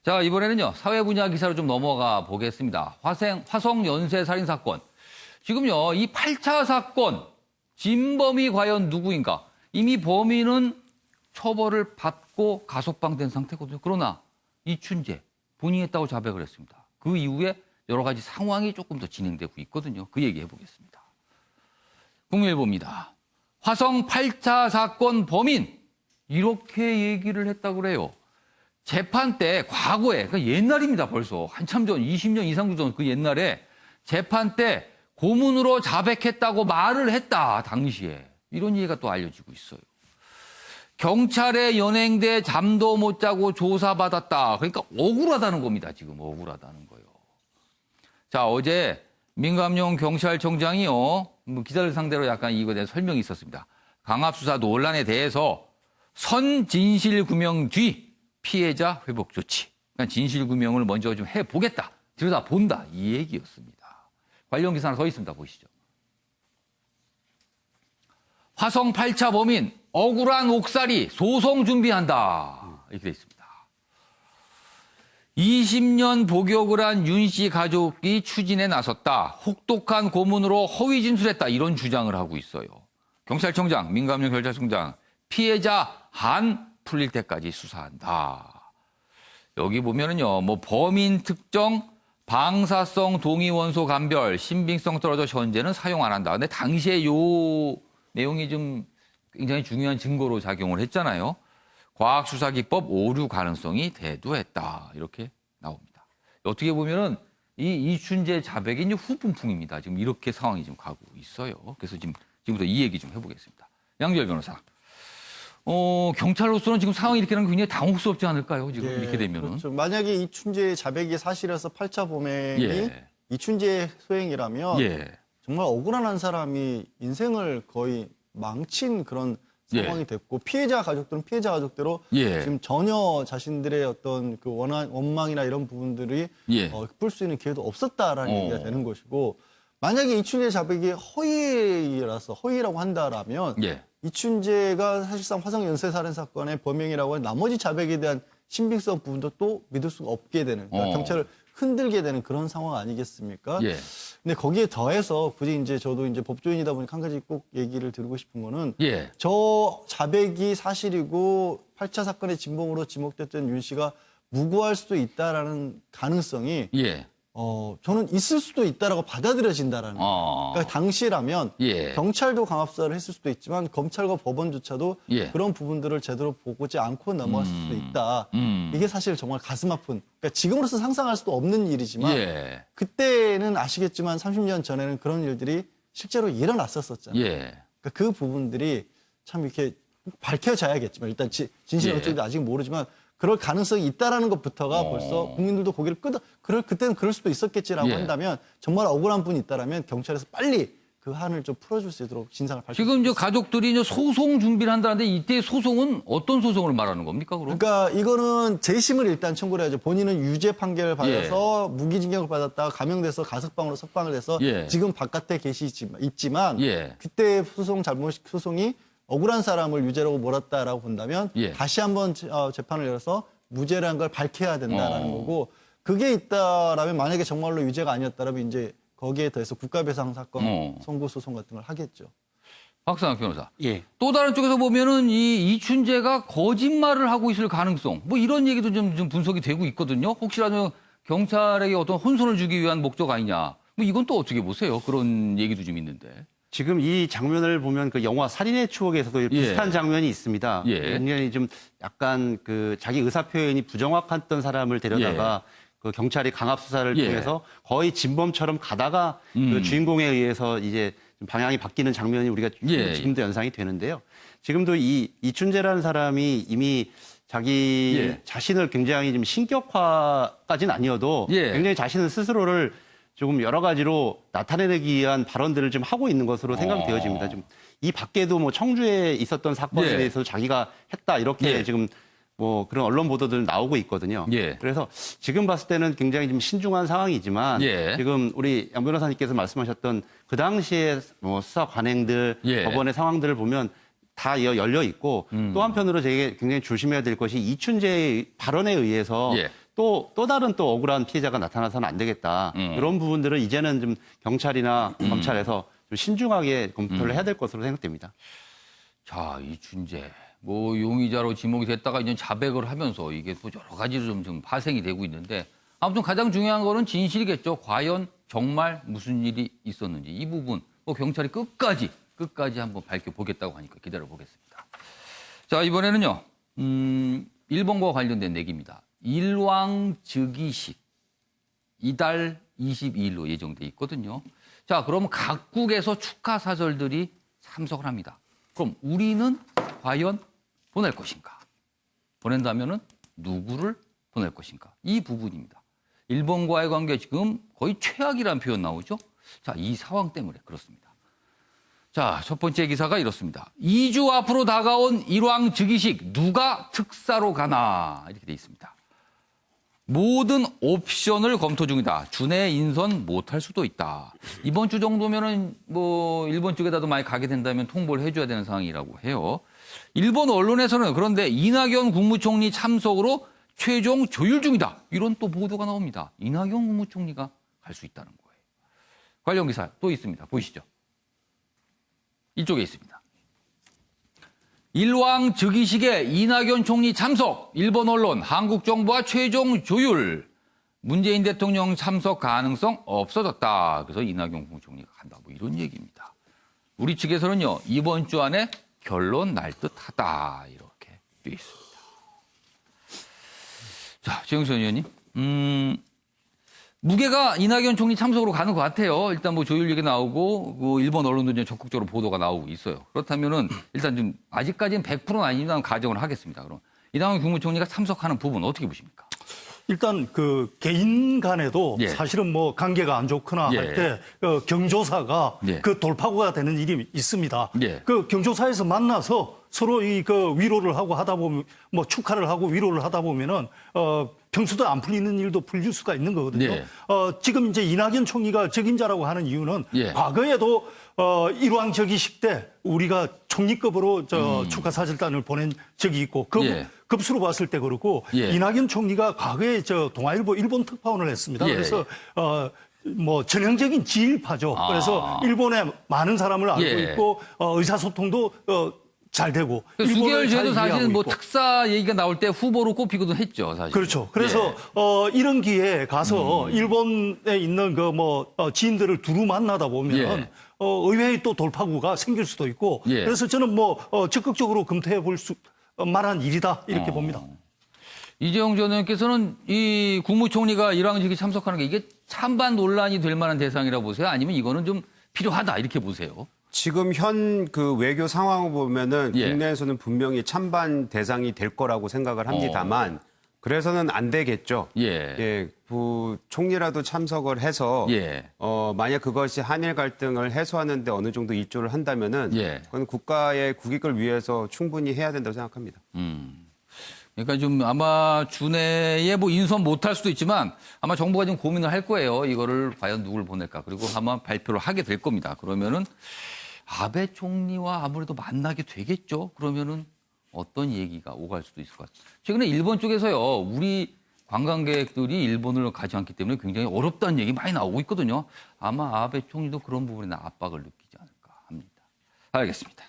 자, 이번에는요, 사회 분야 기사로 좀 넘어가 보겠습니다. 화성 연쇄 살인 사건. 지금요, 이 8차 사건, 진범이 과연 누구인가? 이미 범인은 처벌을 받고 가석방된 상태거든요. 그러나 이춘재, 본인이 했다고 자백을 했습니다. 그 이후에 여러 가지 상황이 조금 더 진행되고 있거든요. 그 얘기 해보겠습니다. 국민일보입니다. 화성 8차 사건 범인, 이렇게 얘기를 했다고 그래요. 재판 때 과거에, 그러니까 옛날입니다 벌써. 한참 전, 20년 이상 전 그 옛날에 재판 때 고문으로 자백했다고 말을 했다, 당시에. 이런 얘기가 또 알려지고 있어요. 경찰에 연행돼 잠도 못 자고 조사받았다. 그러니까 억울하다는 겁니다, 지금 억울하다는 거예요. 자, 어제 민감용 경찰청장이요, 뭐 기자들 상대로 약간 이거에 대한 설명이 있었습니다. 강압수사 논란에 대해서 선진실규명 뒤 피해자 회복 조치. 그러니까 진실규명을 먼저 좀 해보겠다. 들여다본다. 이 얘기였습니다. 관련 기사 하나 더 있습니다. 보시죠. 화성 8차 범인 억울한 옥살이 소송 준비한다. 이렇게 돼 있습니다. 20년 복역을 한 윤 씨 가족이 추진에 나섰다. 혹독한 고문으로 허위 진술했다. 이런 주장을 하고 있어요. 경찰청장, 민감용 경찰청장, 피해자 한 풀릴 때까지 수사한다. 여기 보면은요, 뭐 범인 특정, 방사성 동위원소 감별, 신빙성 떨어져 현재는 사용 안 한다. 근데 당시에 요 내용이 좀 굉장히 중요한 증거로 작용을 했잖아요. 과학수사기법 오류 가능성이 대두했다. 이렇게 나옵니다. 어떻게 보면은 이 이춘재 자백이 이제 후폭풍입니다. 지금 이렇게 상황이 좀 가고 있어요. 그래서 지금부터 이 얘기 좀 해보겠습니다. 양지열 변호사. 경찰로서는 지금 상황이 이렇게 되면 굉장히 당혹스럽지 않을까요? 지금 이렇게 되면은. 그렇죠. 만약에 이춘재의 자백이 사실이라서 8차 범행이 이춘재의 소행이라면 정말 억울한 한 사람이 인생을 거의 망친 그런 상황이 됐고 피해자 가족들은 피해자 가족대로 지금 전혀 자신들의 어떤 그 원망이나 이런 부분들이 풀 수 있는 기회도 없었다라는 얘기가 되는 것이고 만약에 이춘재 자백이 허위라고 한다라면 이춘재가 사실상 화성 연쇄살인 사건의 범행이라고 하는 나머지 자백에 대한 신빙성 부분도 또 믿을 수가 없게 되는 그러니까 경찰을 흔들게 되는 그런 상황 아니겠습니까? 근데 거기에 더해서 굳이 이제 저도 이제 법조인이다 보니까 한 가지 꼭 얘기를 드리고 싶은 거는 저 자백이 사실이고 8차 사건의 진범으로 지목됐던 윤 씨가 무고할 수도 있다라는 가능성이 저는 있을 수도 있다라고 받아들여진다라는 거예요. 그러니까 당시라면 경찰도 강압수사를 했을 수도 있지만 검찰과 법원조차도 그런 부분들을 제대로 보지 않고 넘어갔을 수도 있다. 이게 사실 정말 가슴 아픈, 그러니까 지금으로서 상상할 수도 없는 일이지만 그때는 아시겠지만 30년 전에는 그런 일들이 실제로 일어났었잖아요. 그러니까 그 부분들이 참 이렇게 밝혀져야겠지만 일단 진실은 어쩐지 아직 모르지만 그럴 가능성이 있다라는 것부터가 벌써 국민들도 고개를 그때는 그럴 수도 있었겠지라고 한다면 정말 억울한 분이 있다라면 경찰에서 빨리 그 한을 좀 풀어줄 수 있도록 진상을 밝혀. 지금 이제 가족들이 이제 소송 준비를 한다는데 이때 소송은 어떤 소송을 말하는 겁니까, 그럼? 그러니까 이거는 재심을 일단 청구를 해야죠. 본인은 유죄 판결을 받아서 무기징역을 받았다가 감형돼서 가석방으로 석방을 해서 지금 바깥에 있지만 그때 소송이 억울한 사람을 유죄라고 몰았다라고 본다면 다시 한번 재판을 열어서 무죄라는 걸 밝혀야 된다라는 거고 그게 있다라면 만약에 정말로 유죄가 아니었다라면 이제 거기에 더해서 국가배상 사건 선고 소송 같은 걸 하겠죠. 박상학 변호사. 또 다른 쪽에서 보면은 이 이춘재가 거짓말을 하고 있을 가능성, 뭐 이런 얘기도 좀 분석이 되고 있거든요. 혹시라도 경찰에게 어떤 혼선을 주기 위한 목적 아니냐. 뭐 이건 또 어떻게 보세요? 그런 얘기도 좀 있는데. 지금 이 장면을 보면 그 영화 살인의 추억에서도 비슷한 장면이 있습니다. 굉장히 좀 약간 그 자기 의사 표현이 부정확했던 사람을 데려다가 그 경찰이 강압 수사를 통해서 거의 진범처럼 가다가 그 주인공에 의해서 이제 방향이 바뀌는 장면이 우리가 지금도 연상이 되는데요. 지금도 이 이춘재라는 사람이 이미 자기 자신을 굉장히 좀 신격화까지는 아니어도 굉장히 자신을 스스로를 조금 여러 가지로 나타내기 위한 발언들을 좀 하고 있는 것으로 생각되어집니다. 좀 이 밖에도 뭐 청주에 있었던 사건에 대해서 자기가 했다 이렇게 지금 뭐 그런 언론 보도들 나오고 있거든요. 그래서 지금 봤을 때는 굉장히 좀 신중한 상황이지만 지금 우리 양 변호사님께서 말씀하셨던 그 당시에 뭐 수사 관행들, 법원의 상황들을 보면 다 열려 있고 또 한편으로 제게 굉장히 조심해야 될 것이 이춘재의 발언에 의해서 또 다른 또 억울한 피해자가 나타나서는 안 되겠다. 이런 부분들은 이제는 좀 경찰이나 검찰에서 좀 신중하게 검토를 해야 될 것으로 생각됩니다. 자, 이춘재. 뭐 용의자로 지목이 됐다가 이제 자백을 하면서 이게 또 여러 가지로 좀 파생이 되고 있는데 아무튼 가장 중요한 거는 진실이겠죠. 과연 정말 무슨 일이 있었는지 이 부분 뭐 경찰이 끝까지 한번 밝혀보겠다고 하니까 기다려보겠습니다. 자, 이번에는요. 일본과 관련된 얘기입니다. 일왕즉위식 이달 22일로 예정돼 있거든요. 자, 그러면 각국에서 축하 사절들이 참석을 합니다. 그럼 우리는 과연 보낼 것인가? 보낸다면은 누구를 보낼 것인가? 이 부분입니다. 일본과의 관계 지금 거의 최악이라는 표현 나오죠? 자, 이 상황 때문에 그렇습니다. 자, 첫 번째 기사가 이렇습니다. 2주 앞으로 다가온 일왕즉위식 누가 특사로 가나? 이렇게 돼 있습니다. 모든 옵션을 검토 중이다. 준해 인선 못할 수도 있다. 이번 주 정도면은 뭐 일본 쪽에다도 많이 가게 된다면 통보를 해줘야 되는 상황이라고 해요. 일본 언론에서는 그런데 이낙연 국무총리 참석으로 최종 조율 중이다. 이런 또 보도가 나옵니다. 이낙연 국무총리가 갈 수 있다는 거예요. 관련 기사 또 있습니다. 보이시죠? 이쪽에 있습니다. 일왕즉위식에 이낙연 총리 참석, 일본 언론, 한국 정부와 최종 조율, 문재인 대통령 참석 가능성 없어졌다. 그래서 이낙연 국무총리가 간다. 뭐 이런 얘기입니다. 우리 측에서는요, 이번 주 안에 결론 날 듯하다. 이렇게 돼 있습니다. 자, 최영선 의원님, 무게가 이낙연 총리 참석으로 가는 것 같아요. 일단 뭐 조율 얘기 나오고, 그 일본 언론도 이제 적극적으로 보도가 나오고 있어요. 그렇다면은 일단 좀 아직까지는 100%는 아니지만 가정을 하겠습니다. 그럼 이낙연 국무총리가 참석하는 부분 어떻게 보십니까? 일단 그 개인 간에도 예. 사실은 뭐 관계가 안 좋거나 예. 할 때 경조사가 예. 그 돌파구가 되는 일이 있습니다. 예. 그 경조사에서 만나서 서로 이 그 위로를 하고 하다 보면 뭐 축하를 하고 위로를 하다 보면은 평소도 안 풀리는 일도 풀릴 수가 있는 거거든요. 예. 지금 이제 이낙연 총리가 적임자라고 하는 이유는 예. 과거에도 일왕즉위식 때 우리가 총리급으로 축하 사절단을 보낸 적이 있고 예. 급수로 봤을 때 그렇고 예. 이낙연 총리가 과거에 동아일보 일본 특파원을 했습니다. 예. 그래서 뭐 전형적인 지일파죠. 그래서 일본에 많은 사람을 알고 예. 있고 의사소통도 잘 되고. 수개월 일본을 잘 전에도 사실은 이해하고 뭐 있고. 특사 얘기가 나올 때 후보로 꼽히기도 했죠, 사실. 그렇죠. 그래서 이런 기회에 가서 일본에 있는 그 뭐 지인들을 두루 만나다 보면 예. 의외의 또 돌파구가 생길 수도 있고. 예. 그래서 저는 뭐 적극적으로 검토해 볼 수 만한 일이다 이렇게 봅니다. 이재용 전 의원께서는 이 국무총리가 일왕직에 참석하는 게 이게 찬반 논란이 될 만한 대상이라고 보세요? 아니면 이거는 좀 필요하다 이렇게 보세요? 지금 현 그 외교 상황을 보면은 예. 국내에서는 분명히 찬반 대상이 될 거라고 생각을 합니다만 그래서는 안 되겠죠. 예. 총리라도 참석을 해서 예. 만약 그것이 한일 갈등을 해소하는 데 어느 정도 일조를 한다면은 예. 그건 국가의 국익을 위해서 충분히 해야 된다고 생각합니다. 그러니까 좀 아마 준해에 뭐 인선 못할 수도 있지만 아마 정부가 좀 고민을 할 거예요. 이거를 과연 누굴 보낼까. 그리고 아마 발표를 하게 될 겁니다. 그러면은 아베 총리와 아무래도 만나게 되겠죠. 그러면은 어떤 얘기가 오갈 수도 있을 것 같아요. 최근에 일본 쪽에서요. 우리 관광객들이 일본을 가지 않기 때문에 굉장히 어렵다는 얘기 많이 나오고 있거든요. 아마 아베 총리도 그런 부분에 압박을 느끼지 않을까 합니다. 알겠습니다.